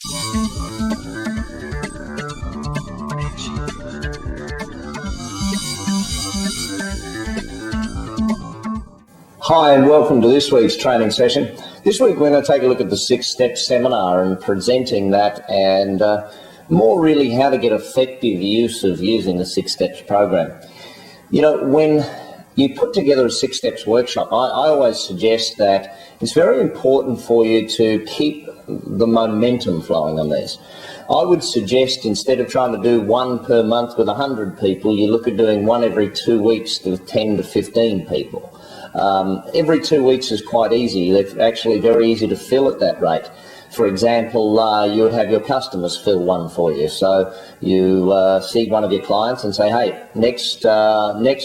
Hi and welcome to this week's training session. This week we're going to take a look at the 6-step seminar and presenting that, and more really how to get effective use of using the 6 steps program. You know, when you put together a 6 steps workshop, I always suggest that it's very important for you to keep the momentum flowing on these. I would suggest, instead of trying to do one per month with 100 people, you look at doing one every 2 weeks with 10 to 15 people. Every 2 weeks is quite easy. They're actually very easy to fill at that rate. For example, you would have your customers fill one for you. So you see one of your clients and say, hey, next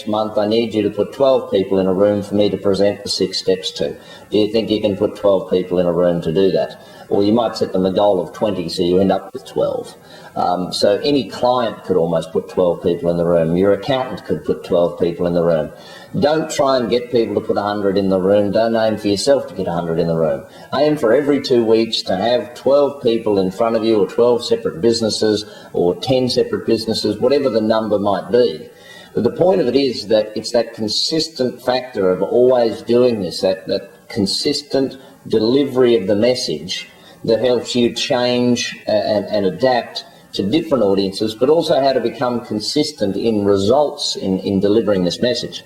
month I need you to put 12 people in a room for me to present the 6 steps to. Do you think you can put 12 people in a room to do that? Or you might set them a goal of 20, so you end up with 12. So any client could almost put 12 people in the room. Your accountant could put 12 people in the room. Don't try and get people to put 100 in the room. Don't aim for yourself to get 100 in the room. Aim for every 2 weeks to have 12 people in front of you, or 12 separate businesses, or 10 separate businesses, whatever the number might be. But the point of it is that it's that consistent factor of always doing this, that consistent delivery of the message that helps you change and adapt to different audiences, but also how to become consistent in results in delivering this message.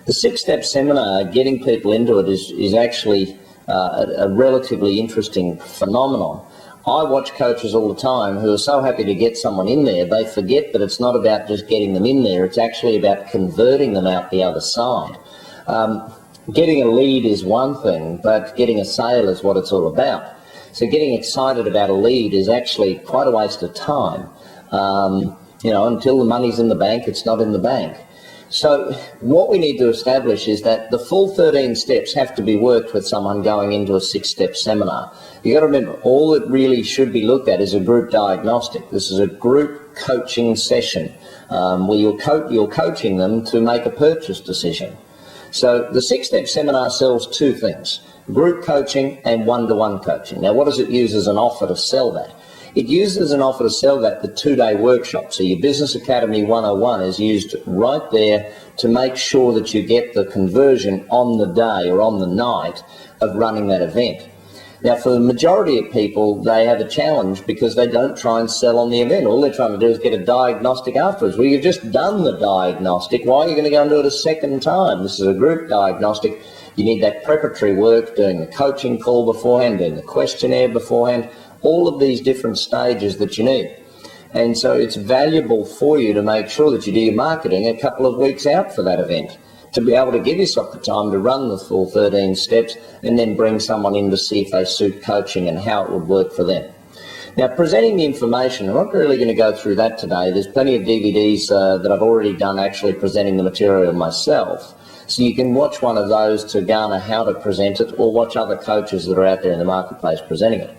The 6-step seminar, getting people into it, is actually a relatively interesting phenomenon. I watch coaches all the time who are so happy to get someone in there, they forget that it's not about just getting them in there, it's actually about converting them out the other side. Getting a lead is one thing, but getting a sale is what it's all about. So getting excited about a lead is actually quite a waste of time. Until the money's in the bank, it's not in the bank. So what we need to establish is that the full 13 steps have to be worked with someone going into a 6-step seminar. You've got to remember, all that really should be looked at is a group diagnostic. This is a group coaching session where you're coaching them to make a purchase decision. So the 6-step seminar sells 2 things: group coaching and one-to-one coaching. Now, what does it use as an offer to sell that? It uses an offer to sell that the 2-day workshop. So your Business Academy 101 is used right there to make sure that you get the conversion on the day or on the night of running that event. Now, for the majority of people, they have a challenge because they don't try and sell on the event. All they're trying to do is get a diagnostic afterwards. Well, you've just done the diagnostic. Why are you going to go and do it a second time? This is a group diagnostic. You need that preparatory work, doing the coaching call beforehand, doing the questionnaire beforehand, all of these different stages that you need. And so it's valuable for you to make sure that you do your marketing a couple of weeks out for that event, to be able to give yourself the time to run the full 13 steps and then bring someone in to see if they suit coaching and how it would work for them. Now, presenting the information, I'm not really going to go through that today. There's plenty of DVDs that I've already done actually presenting the material myself. So you can watch one of those to garner how to present it, or watch other coaches that are out there in the marketplace presenting it.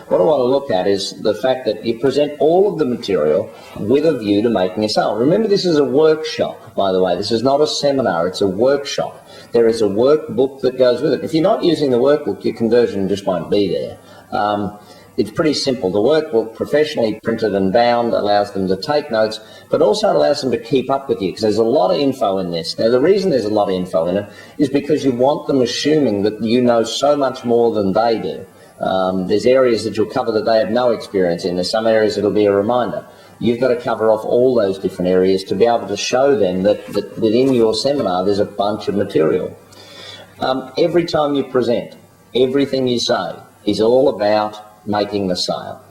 What I want to look at is the fact that you present all of the material with a view to making a sale. Remember, this is a workshop, by the way. This is not a seminar, it's a workshop. There is a workbook that goes with it. If you're not using the workbook, your conversion just won't be there. It's pretty simple. The workbook, professionally printed and bound, allows them to take notes, but also allows them to keep up with you, because there's a lot of info in this. Now, the reason there's a lot of info in it is because you want them assuming that you know so much more than they do. There's areas that you'll cover that they have no experience in. There's some areas that'll be a reminder. You've got to cover off all those different areas to be able to show them that within your seminar there's a bunch of material. Every time you present, everything you say is all about making the sale.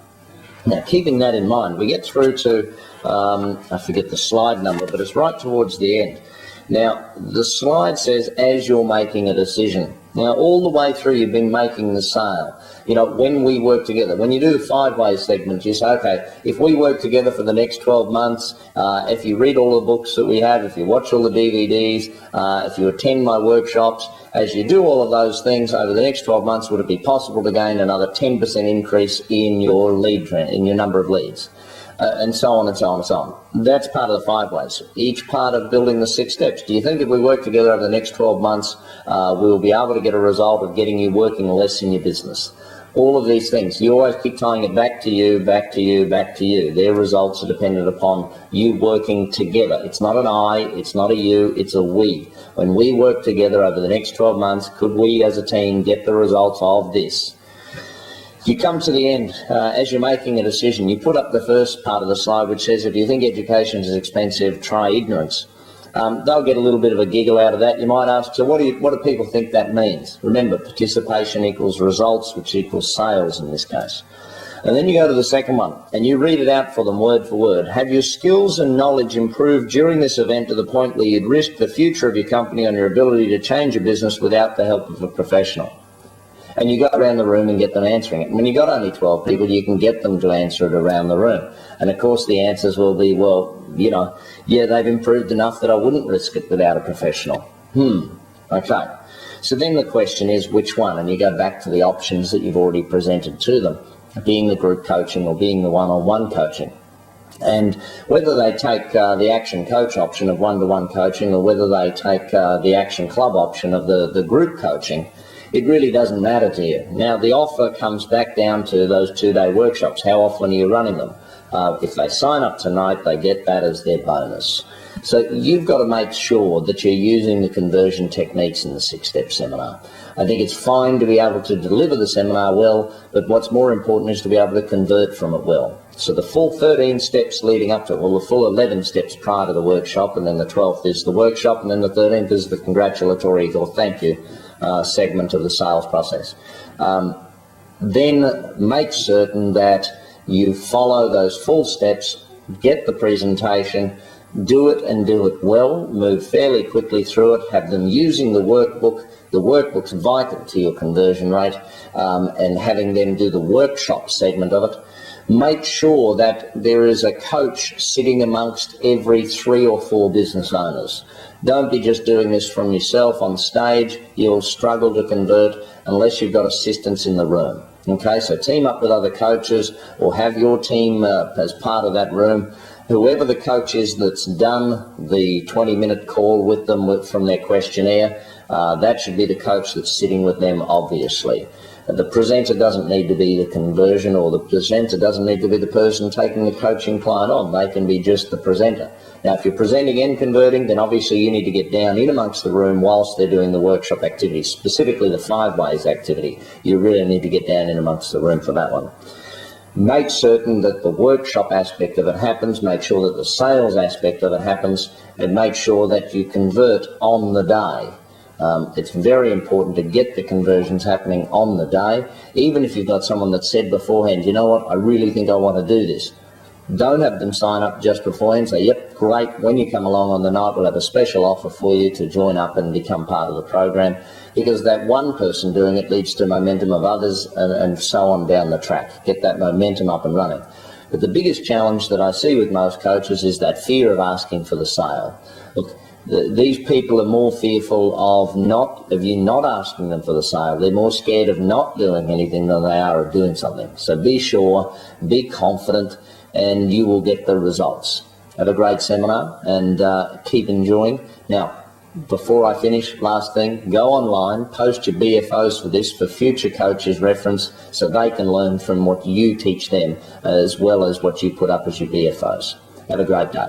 Now, keeping that in mind, we get through to, I forget the slide number, but it's right towards the end. Now, the slide says, as you're making a decision. Now, all the way through, you've been making the sale. You know, when we work together, when you do the 5-way segment, you say, okay, if we work together for the next 12 months, if you read all the books that we have, if you watch all the DVDs, if you attend my workshops, as you do all of those things over the next 12 months, would it be possible to gain another 10% increase in your lead trend, in your number of leads? And so on and so on and so on. That's part of the 5 ways. Each part of building the 6 steps. Do you think if we work together over the next 12 months, we'll be able to get a result of getting you working less in your business? All of these things, you always keep tying it back to you, back to you, back to you. Their results are dependent upon you working together. It's not an I, it's not a you, it's a we. When we work together over the next 12 months, could we as a team get the results of this? You come to the end, as you're making a decision, you put up the first part of the slide which says, if you think education is expensive, try ignorance. They'll get a little bit of a giggle out of that. You might ask, so what do people think that means? Remember, participation equals results, which equals sales in this case. And then you go to the second one, and you read it out for them word for word. Have your skills and knowledge improved during this event to the point where you'd risk the future of your company on your ability to change your business without the help of a professional? And you go around the room and get them answering it. When you've got only 12 people, you can get them to answer it around the room. And of course the answers will be, well, you know, yeah, they've improved enough that I wouldn't risk it without a professional. Okay. So then the question is, which one? And you go back to the options that you've already presented to them, being the group coaching or being the one-on-one coaching. And whether they take the Action Coach option of one-to-one coaching or whether they take the Action Club option of the group coaching, it really doesn't matter to you. Now, the offer comes back down to those 2-day workshops. How often are you running them? If they sign up tonight, they get that as their bonus. So you've got to make sure that you're using the conversion techniques in the 6-step seminar. I think it's fine to be able to deliver the seminar well, but what's more important is to be able to convert from it well. So the full 13 steps leading up to it, well, the full 11 steps prior to the workshop, and then the 12th is the workshop, and then the 13th is the congratulatory or thank you segment of the sales process. Then make certain that you follow those full steps, get the presentation, do it and do it well, move fairly quickly through it, have them using the workbook. The workbook's vital to your conversion rate, and having them do the workshop segment of it. Make sure that there is a coach sitting amongst every 3 or 4 business owners. Don't be just doing this from yourself on stage. You'll struggle to convert unless you've got assistance in the room. Okay, so team up with other coaches or have your team as part of that room. Whoever the coach is that's done the 20-minute call with them from their questionnaire, that should be the coach that's sitting with them, obviously. The presenter doesn't need to be the conversion, or the presenter doesn't need to be the person taking the coaching client on. They can be just the presenter. Now, if you're presenting and converting, then obviously you need to get down in amongst the room whilst they're doing the workshop activities, specifically the 5 ways activity. You really need to get down in amongst the room for that one. Make certain that the workshop aspect of it happens, make sure that the sales aspect of it happens, and make sure that you convert on the day. It's very important to get the conversions happening on the day, even if you've got someone that said beforehand, you know what, I really think I want to do this. Don't have them sign up just beforehand. Say, yep, great, when you come along on the night, we'll have a special offer for you to join up and become part of the program, because that one person doing it leads to momentum of others and so on down the track. Get that momentum up and running. But the biggest challenge that I see with most coaches is that fear of asking for the sale. Look, these people are more fearful of you not asking them for the sale. They're more scared of not doing anything than they are of doing something. So be sure, be confident, and you will get the results. Have a great seminar and keep enjoying. Now, before I finish, last thing, go online, post your BFOs for this for future coaches' reference so they can learn from what you teach them as well as what you put up as your BFOs. Have a great day.